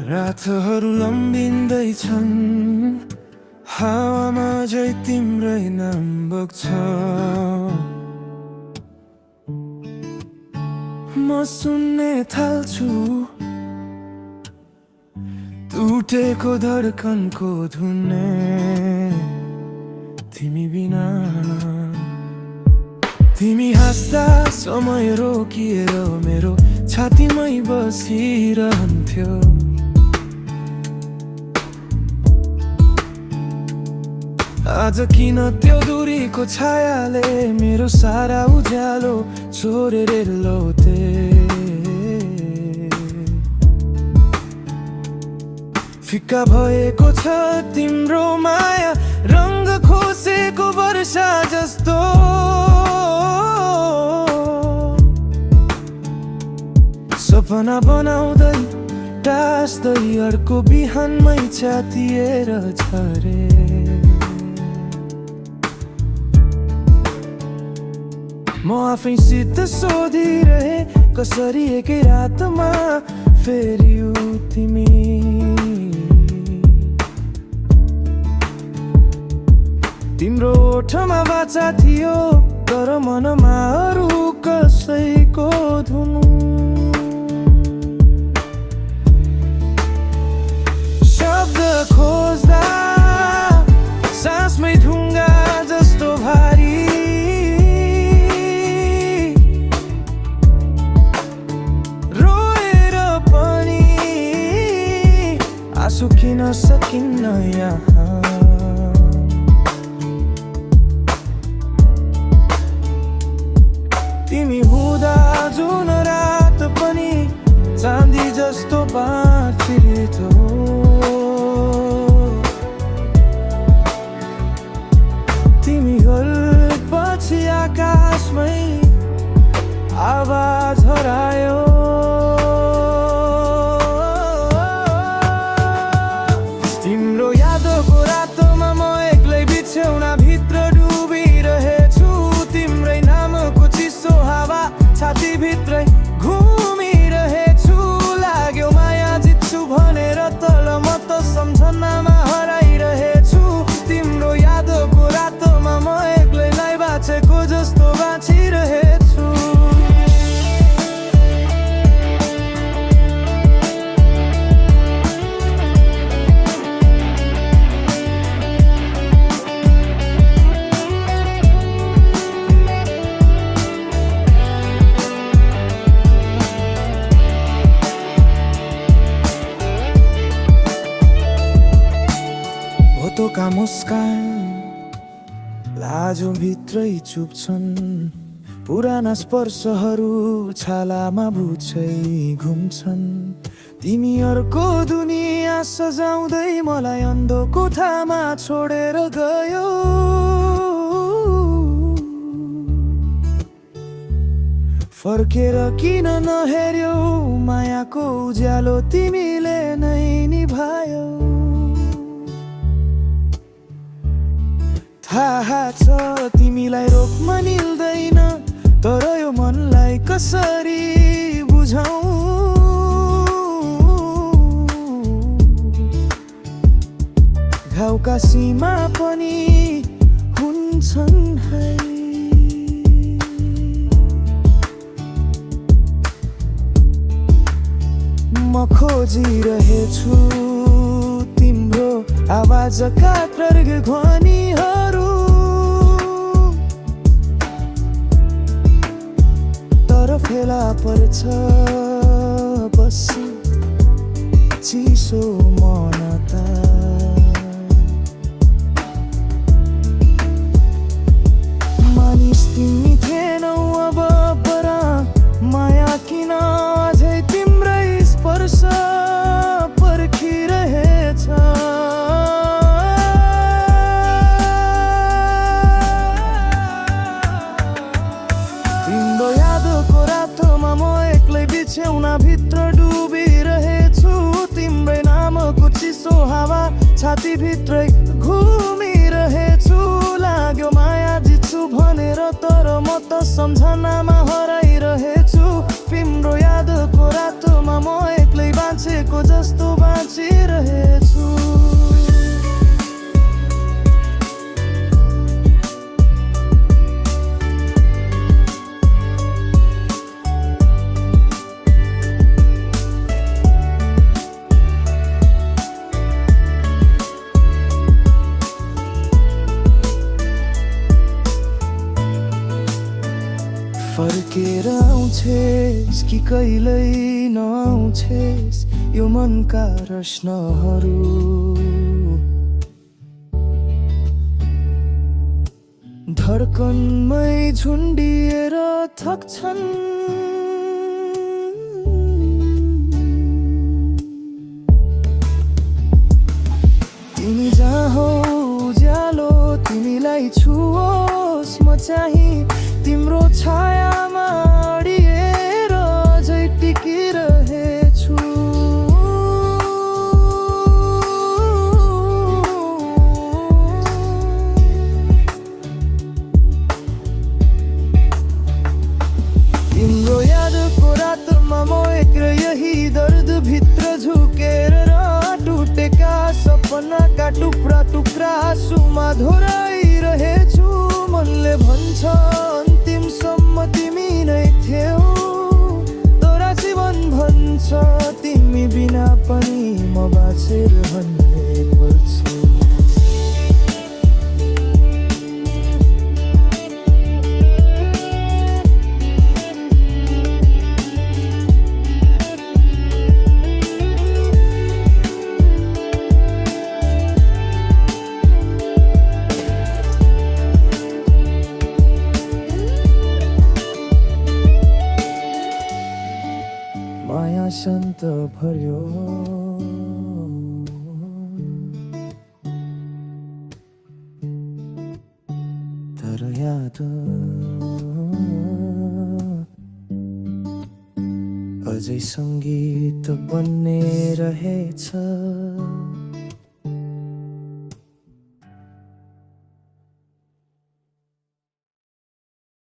रातहरू लम्बिँदैछन्, हावामा झै तिम्रै नाम बग्छ। म सुन्ने थाल्छु टुटेको धड्कनको धुने, तिमी बिना। तिमी हाँस्दा समय रोकिएर मेरो छातीमै बसिरहन्थ्यो। आज किन त्यो दूरीको छायाले मेरो सारा उज्यालो छोडेर लौटे। फिक्का भएको छ तिम्रो माया, रङ्ग खोसेको वर्षा जस्तो। सपना बनाउँदै टास्दै अर्को बिहानमै च्यातिएर झरे। म आफैसित सोधिरहे कसरी एकै रातमा फेरियौ तिमी। तिम्रो ओठमा बाचा थियो तर मनमा अरू कसैको धुनु। शब्द खोज्दा सासमै ढुङ्गा जस्तो भारी। सुकिन सकिन्न यहाँ। तिमी हुँदा जुन रात पनि चाँदी जस्तो बाँचिरह्यो। तिमी पछि आकाशमै आवाज हरायो। तिम्रो यादको रातोमा म एक्लै बिछौना भित्र डुबिरहेछु। तिम्रै नामको चिसो हावा छाती भित्रै घुमिरहेछु। लाग्यो माया जित्छु भनेर तल म त सम्झनामा हराइरहेछु। तिम्रो यादको रातोमा म एक्लैलाई बाँचेको जस्तो बाँचिरहेछु। का मुस्कान लाजो भित्रै चुप्छन्। पुराना स्पर्शहरू छालामा भुछै घुम्छन्। तिमी अर्को दुनिया सजाउँदै मलाई अन्धो कोठामा छोडेर गयो। फर्केर किन नहेर्यौ मायाको उज्यालो तिमीले नै निभायौ। थाहा छ तिमीलाई रोक्न मिल्दैन तर यो मनलाई कसरी बुझाऊ। घाउका सीमा पनि हुन्छन् है। म खोजिरहेछु तिम्रो आवाजका प्रग ध्वनिहरू। तर फेला पर्छ बसी चिसो मनता। मानिस तिमी थिएनौ अब बरा माया किन अझै तिम्रै स्पर्श पर्खिरहेछ। तिम्रो कोरातोमा म एक्लै बिछ्यौना भित्र डुबिरहेछु। तिम्रै नामको चिसो हावा छातीभित्रै घुमिरहेछु। लाग्यो माया जित्छु भनेर, तर म त सम्झनामा हराइरहेछु। तिम्रो यादको रातोमा म एक्लै बाँचेको जस्तो बाँचिरहेछु। फर्केर आउँछेस् कि कहिल्यै नआउँछेस्, यो मनका प्रश्नहरू धड्कनमै झुन्डिएर थक्छन्। तिमी जहाँ हौ उज्यालो तिमीलाई छुओस्, म चाहिँ तिम्रो छायामा अडिएर अझै टिकिरहेछु। तिम्रो यादको रातमा म एक्लै यही दर्द भित्र झुकेर टुटेका सपनाका टुक्रा टुक्रा आँसुमा धोराइरहेछु। मनले भन्छ अन्तिमसम्म तिमी नै थियौ, तर जीवन भन्छ तिमी बिना पनि म बाँचेर भन्नै पर्छु। माया शान्त भर्यो, तर याद अझै सङ्गीत बन्ने रहेछ।